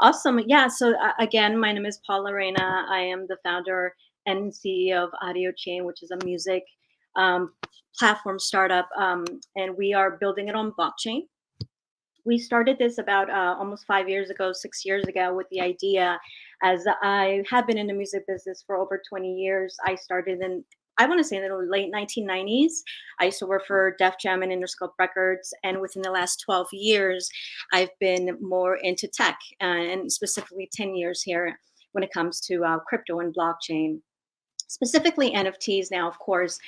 Awesome. Yeah. So again, my name is Paula Reina. I am the founder and CEO of Audio Chain, which is a music um, platform startup, and we are building it on blockchain. We started this about almost 5 years ago, 6 years ago, with the idea, as I have been in the music business for over 20 years. I started in, I want to say, in the late 1990s. I used to work for Def Jam and Interscope Records, and within the last 12 years, I've been more into tech, and specifically 10 years here when it comes to crypto and blockchain, specifically NFTs now, of course.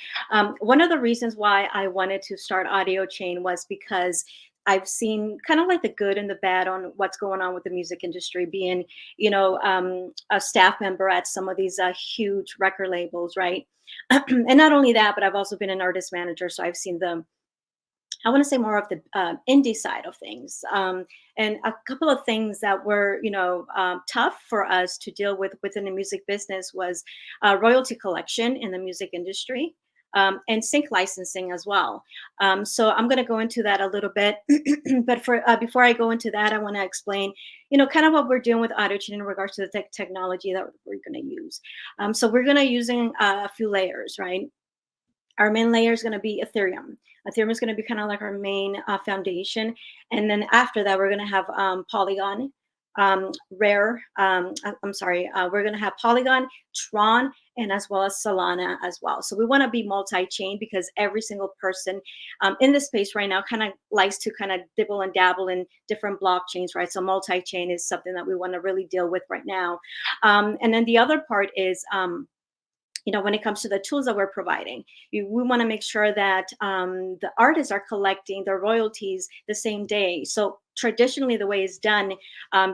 One of the reasons why I wanted to start Audio Chain was because I've seen kind of like the good and the bad on what's going on with the music industry, being, a staff member at some of these huge record labels, right? And not only that, but I've also been an artist manager. So I've seen the, I want to say, more of the indie side of things. And a couple of things that were, tough for us to deal with within the music business was royalty collection in the music industry. And sync licensing as well. So I'm going to go into that a little bit, but for before I go into that, I want to explain, kind of what we're doing with AutoTune in regards to the technology that we're going to use. So we're going to using a few layers, right? Our main layer is going to be Ethereum. Ethereum is going to be kind of like our main foundation. And then after that, we're going to have Polygon, Rare. I'm sorry. We're going to have Polygon, Tron, and as well as Solana as well. So we want to be multi-chain because every single person in this space right now kind of likes to kind of dibble and dabble in different blockchains, right? So multi-chain is something that we want to really deal with right now. And then the other part is, when it comes to the tools that we're providing, we want to make sure that the artists are collecting their royalties the same day. So traditionally, the way it's done,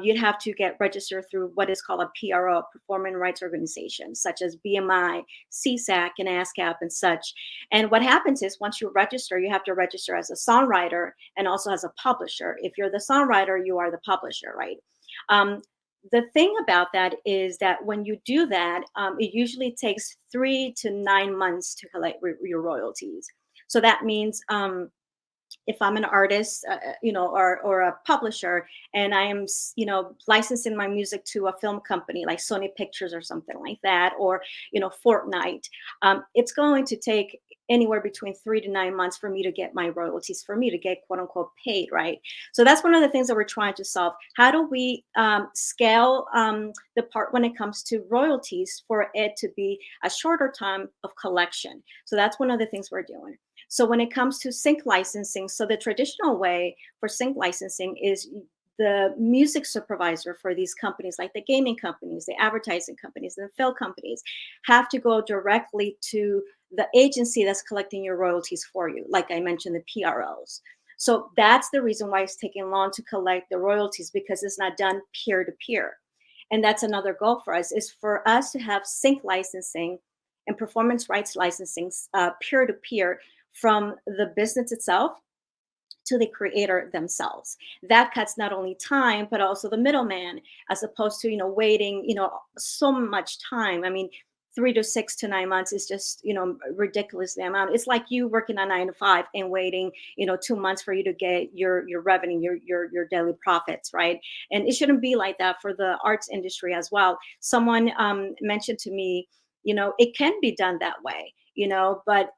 you'd have to get registered through what is called a PRO, Performing Rights Organization, such as BMI, CSAC, and ASCAP, and such. And what happens is once you register, you have to register as a songwriter and also as a publisher. If you're the songwriter, you are the publisher, right? The thing about that is that when you do that, it usually takes 3 to 9 months to collect your royalties. So that means if I'm an artist, or a publisher, and I am, licensing my music to a film company like Sony Pictures or something like that, or Fortnite, it's going to take anywhere between 3 to 9 months for me to get my royalties, for me to get quote unquote paid, right? So that's one of the things that we're trying to solve. How do we scale the part when it comes to royalties for it to be a shorter time of collection? So that's one of the things we're doing. So when it comes to sync licensing, so the traditional way for sync licensing is the music supervisor for these companies, like the gaming companies, the advertising companies, the film companies, have to go directly to the agency that's collecting your royalties for you. Like I mentioned, the PROs. So that's the reason why it's taking long to collect the royalties, because it's not done peer to peer. And that's another goal for us, is for us to have sync licensing and performance rights licensing peer to peer from the business itself to the creator themselves. That cuts not only time, but also the middleman, as opposed to, waiting, so much time. I mean, 3 to 6 to 9 months is just, ridiculously amount. It's like you working a 9 to 5 and waiting, 2 months for you to get your revenue, your daily profits, right? And it shouldn't be like that for the arts industry as well. Someone mentioned to me, it can be done that way, but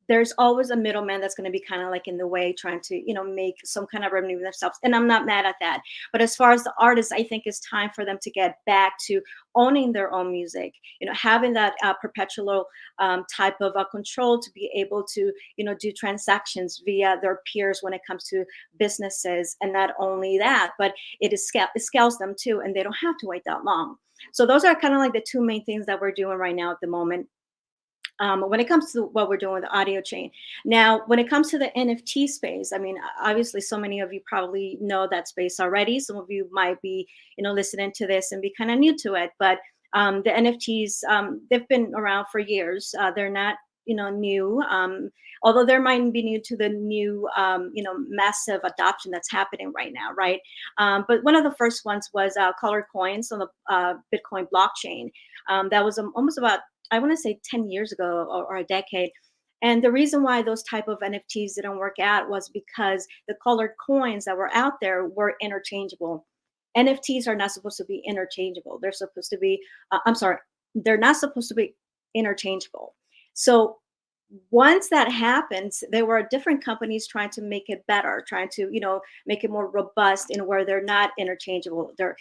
there's always a middleman that's going to be kind of like in the way, trying to make some kind of revenue themselves, and I'm not mad at that. But as far as the artists, I think it's time for them to get back to owning their own music, having that perpetual type of control to be able to do transactions via their peers when it comes to businesses. And not only that, but it scales them too, and they don't have to wait that long. So those are kind of like the two main things that we're doing right now at the moment, when it comes to what we're doing with the audio chain. Now, when it comes to the NFT space, I mean, obviously, so many of you probably know that space already. Some of you might be, listening to this and be kind of new to it. But the NFTs, they've been around for years. They're not, new. Although there might be new to the new, massive adoption that's happening right now, right? But one of the first ones was colored coins on the Bitcoin blockchain. That was almost about, I want to say, 10 years ago, or a decade. And the reason why those type of NFTs didn't work out was because the colored coins that were out there were interchangeable. NFTs are not supposed to be interchangeable. They're supposed to be, I'm sorry, they're not supposed to be interchangeable. So once that happens, there were different companies trying to make it better, trying to, make it more robust in where they're not interchangeable. They're,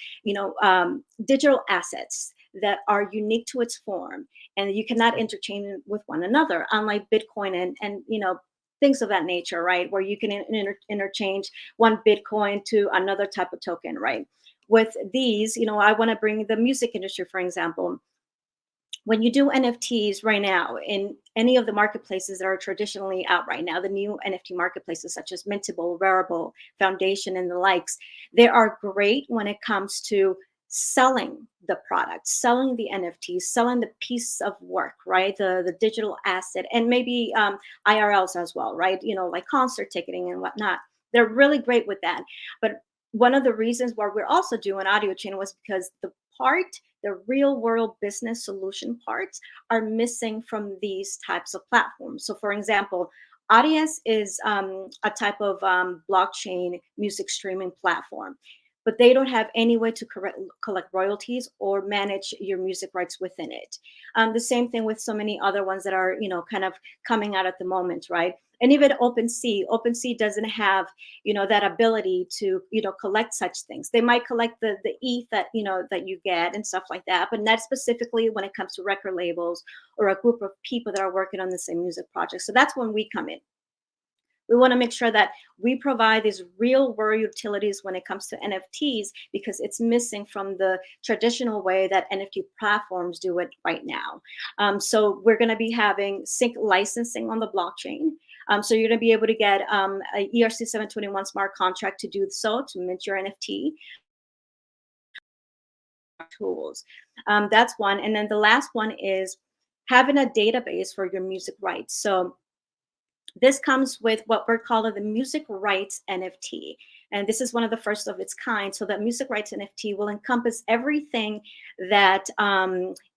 digital assets that are unique to its form, and you cannot interchange it with one another, unlike Bitcoin and things of that nature, right? Where you can interchange one Bitcoin to another type of token, right? With these, I want to bring the music industry, for example. When you do NFTs right now in any of the marketplaces that are traditionally out right now, the new NFT marketplaces such as Mintable, Rarible, Foundation, and the likes, they are great when it comes to selling the product, selling the NFTs, selling the piece of work, right? The digital asset, and maybe IRLs as well, right? Like concert ticketing and whatnot. They're really great with that. But one of the reasons why we're also doing audio chain was because the real world business solution parts are missing from these types of platforms. So, for example, Audience is a type of blockchain music streaming platform, but they don't have any way to collect royalties or manage your music rights within it. The same thing with so many other ones that are, kind of coming out at the moment, right? And even OpenSea doesn't have, that ability to, collect such things. They might collect the ETH that, that you get and stuff like that, but not specifically when it comes to record labels or a group of people that are working on the same music project. So that's when we come in. We want to make sure that we provide these real world utilities when it comes to NFTs, because it's missing from the traditional way that NFT platforms do it right now. So we're going to be having sync licensing on the blockchain. So you're going to be able to get a ERC 721 smart contract to do so, to mint your NFT tools. That's one. And then the last one is having a database for your music rights. So this comes with what we're calling the music rights NFT. And this is one of the first of its kind. So that music rights NFT will encompass everything that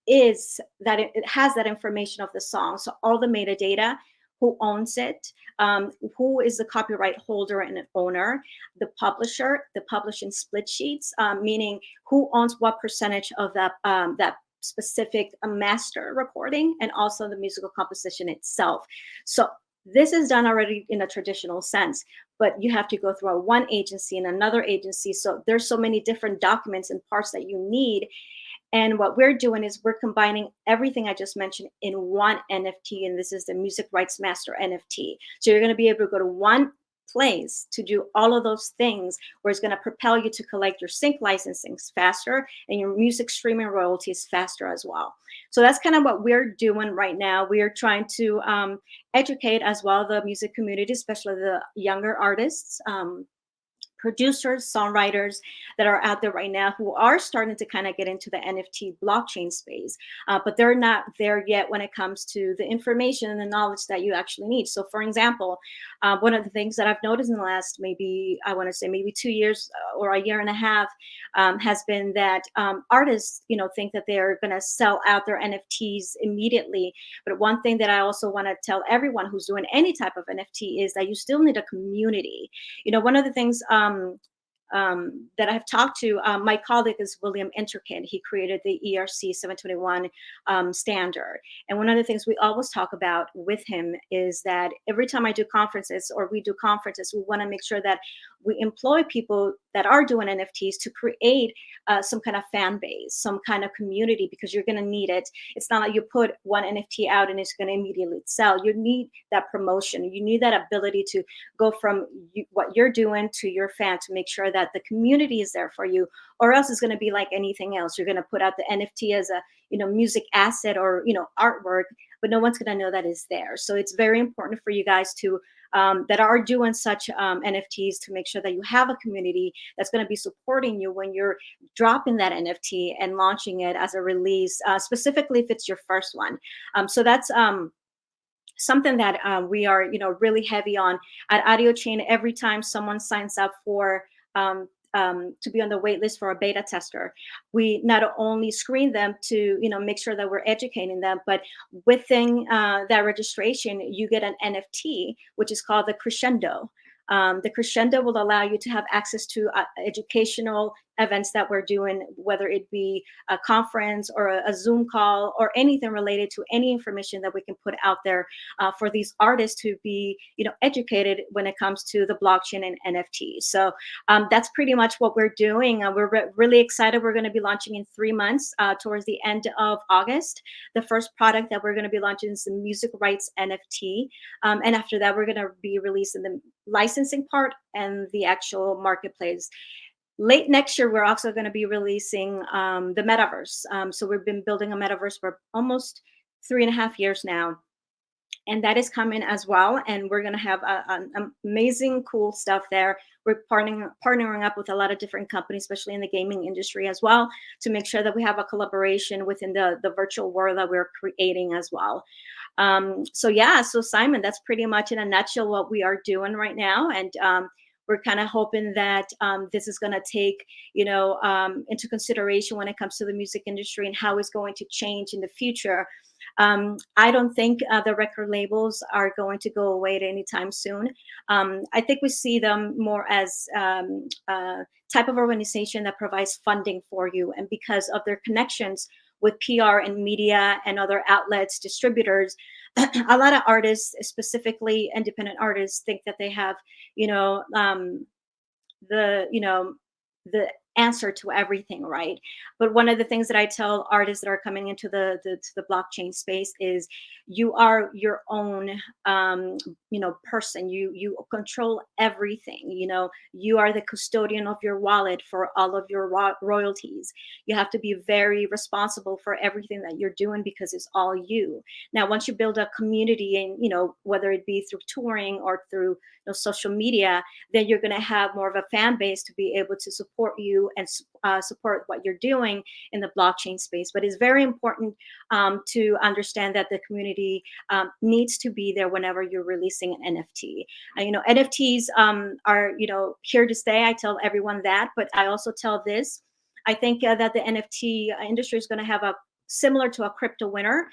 it has that information of the song. So all the metadata, who owns it, who is the copyright holder and owner, the publisher, the publishing split sheets, meaning who owns what percentage of that specific master recording, and also the musical composition itself. So this is done already in a traditional sense, but you have to go through one agency and another agency. So there's so many different documents and parts that you need. And what we're doing is we're combining everything I just mentioned in one NFT, and this is the Music Rights Master NFT. So you're going to be able to go to one place to do all of those things, where it's going to propel you to collect your sync licensing faster and your music streaming royalties faster as well. So that's kind of what we're doing right now. We are trying to educate as well the music community, especially the younger artists, producers, songwriters that are out there right now who are starting to kind of get into the NFT blockchain space, but they're not there yet when it comes to the information and the knowledge that you actually need. So, for example, one of the things that I've noticed in the last maybe 2 years or a year and a half has been that artists, think that they're going to sell out their NFTs immediately. But one thing that I also want to tell everyone who's doing any type of NFT is that you still need a community. One of the things that I've talked to, my colleague is William Enterkin. He created the ERC 721 standard. And one of the things we always talk about with him is that every time I do conferences or we do conferences, we want to make sure that we employ people that are doing NFTs to create some kind of fan base, some kind of community, because you're going to need it. It's not like you put one NFT out and it's going to immediately sell. You need that promotion. You need that ability to go from what you're doing to your fan, to make sure that the community is there for you, or else it's going to be like anything else. You're going to put out the NFT as a music asset or artwork, but no one's going to know that is there. So it's very important for you guys to that are doing such NFTs to make sure that you have a community that's going to be supporting you when you're dropping that NFT and launching it as a release, specifically if it's your first one. So that's something that we are really heavy on at Audio Chain. Every time someone signs up for to be on the wait list for a beta tester, we not only screen them to make sure that we're educating them, but within that registration you get an NFT, which is called the Crescendo. The Crescendo will allow you to have access to educational events that we're doing, whether it be a conference or a Zoom call or anything related to any information that we can put out there for these artists to be, educated when it comes to the blockchain and NFTs. So that's pretty much what we're doing. We're really excited. We're going to be launching in 3 months towards the end of August. The first product that we're going to be launching is the music rights NFT. And after that, we're going to be releasing the licensing part and the actual marketplace. Late next year, we're also going to be releasing the metaverse. So we've been building a metaverse for almost 3.5 years now, and that is coming as well. And we're going to have amazing, cool stuff there. We're partnering up with a lot of different companies, especially in the gaming industry as well, to make sure that we have a collaboration within the virtual world that we're creating as well. So Simon, that's pretty much in a nutshell what we are doing right now. And we're kind of hoping that this is going to take, into consideration when it comes to the music industry and how it's going to change in the future. I don't think the record labels are going to go away at any time soon. I think we see them more as a type of organization that provides funding for you. And because of their connections with PR and media and other outlets, distributors, a lot of artists, specifically independent artists, think that they have, the the answer to everything, right? But one of the things that I tell artists that are coming into the blockchain space is you are your own person. You control everything. You are the custodian of your wallet for all of your royalties. You have to be very responsible for everything that you're doing because it's all you. Now once you build a community, and whether it be through touring or through social media, then you're going to have more of a fan base to be able to support you and support what you're doing in the blockchain space. But it's very important to understand that the community needs to be there whenever you're releasing an NFT. NFTs are here to stay. I tell everyone that, but I also tell this. I think that the NFT industry is going to have a similar to a crypto winter.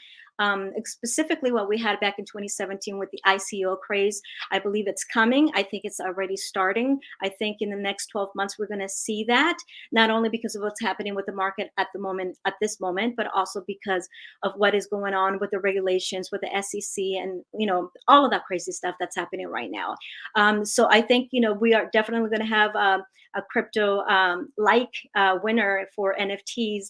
Specifically what we had back in 2017 with the ICO craze. I believe it's coming. I think it's already starting. I think in the next 12 months, we're going to see that, not only because of what's happening with the market at this moment, but also because of what is going on with the regulations, with the SEC, and, all of that crazy stuff that's happening right now. So I think, we are definitely going to have a crypto winner for NFTs.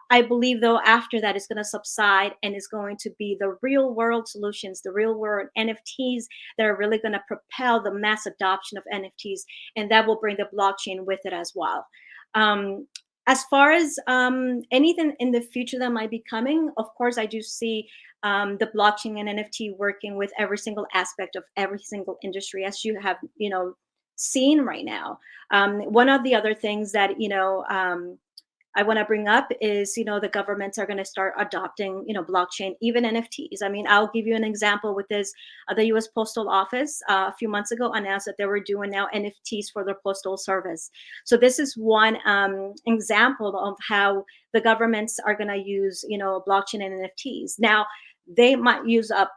I believe, though, after that, it's going to subside and it's going to be the real world solutions, the real world NFTs that are really going to propel the mass adoption of NFTs, and that will bring the blockchain with it as well. As far as anything in the future that might be coming, of course, I do see the blockchain and NFT working with every single aspect of every single industry, as you have, seen right now. One of the other things that, I want to bring up is, the governments are going to start adopting, blockchain, even NFTs. I mean, I'll give you an example with this. The U.S. Postal Office a few months ago announced that they were doing now NFTs for their postal service. So this is one example of how the governments are going to use, blockchain and NFTs. Now, they might use a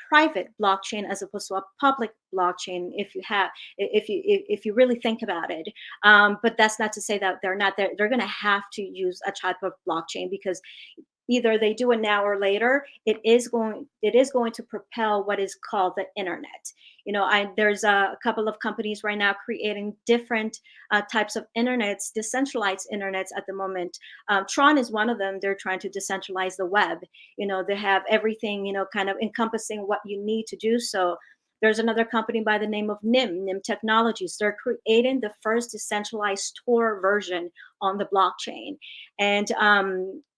private blockchain as opposed to a public blockchain if you really think about it, but that's not to say that they're going to have to use a type of blockchain, because either they do it now or later, it is going to propel what is called the internet. There's a couple of companies right now creating different types of internets, decentralized internets at the moment. Tron is one of them. They're trying to decentralize the web. They have everything, kind of encompassing what you need to do so. There's another company by the name of NIM Technologies. They're creating the first decentralized Tor version on the blockchain, and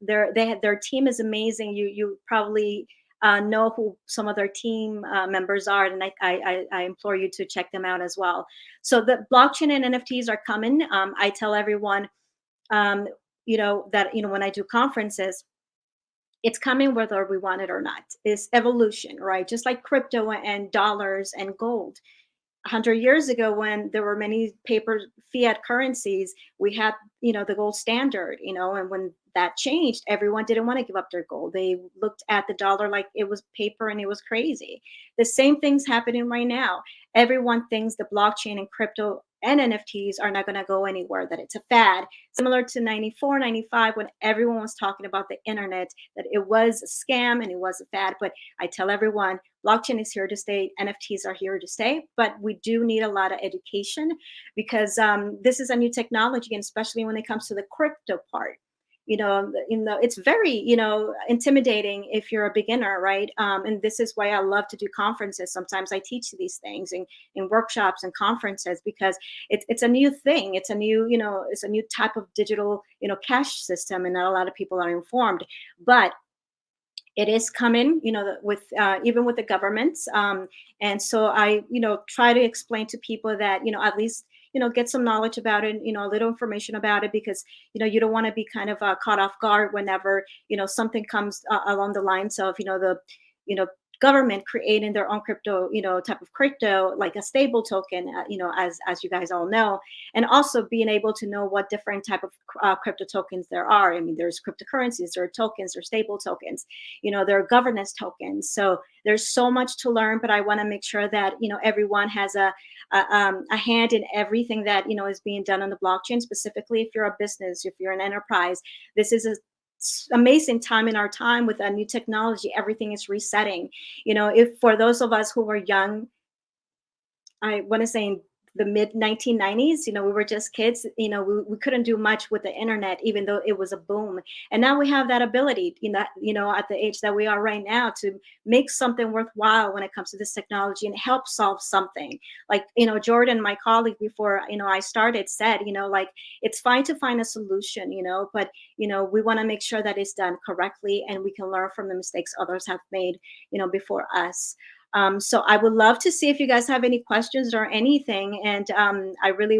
their team is amazing. You probably know who some of their team members are, and I implore you to check them out as well. So the blockchain and NFTs are coming. I tell everyone, that when I do conferences, it's coming whether we want it or not. It's evolution, right? Just like crypto and dollars and gold. 100 years ago, when there were many paper fiat currencies, we had, the gold standard, and when that changed, everyone didn't want to give up their gold. They looked at the dollar like it was paper and it was crazy. The same thing's happening right now. Everyone thinks the blockchain and crypto and NFTs are not going to go anywhere, that it's a fad. Similar to 94, 95, when everyone was talking about the internet, that it was a scam and it was a fad. But I tell everyone, blockchain is here to stay, NFTs are here to stay, but we do need a lot of education because this is a new technology, and especially when it comes to the crypto part. It's very, intimidating if you're a beginner, right? And this is why I love to do conferences. Sometimes I teach these things in workshops and conferences because it's a new thing. It's a new, it's a new type of digital, cash system, and not a lot of people are informed. But it is coming, with even with the governments, and so I, try to explain to people that, at least, get some knowledge about it, a little information about it, because you don't want to be kind of caught off guard whenever something comes along the lines of the you know government creating their own crypto, type of crypto, like a stable token, as you guys all know, and also being able to know what different type of crypto tokens there are. I mean, there's cryptocurrencies, there are tokens, there are stable tokens, there are governance tokens. So there's so much to learn, but I want to make sure that everyone has a hand in everything that is being done on the blockchain. Specifically, if you're a business, if you're an enterprise, this is a amazing time in our time with a new technology. Everything is resetting. If for those of us who were young, I want to say in the mid 1990s, we were just kids, we couldn't do much with the internet, even though it was a boom. And now we have that ability, at the age that we are right now, to make something worthwhile when it comes to this technology and help solve something. Like, Jordan, my colleague, before, I started, said, like, it's fine to find a solution, but, we want to make sure that it's done correctly and we can learn from the mistakes others have made, before us. So I would love to see if you guys have any questions or anything. And I really,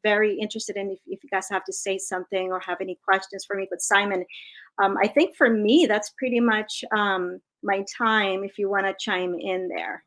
very interested in if you guys have to say something or have any questions for me. But Simon, I think for me, that's pretty much my time if you want to chime in there.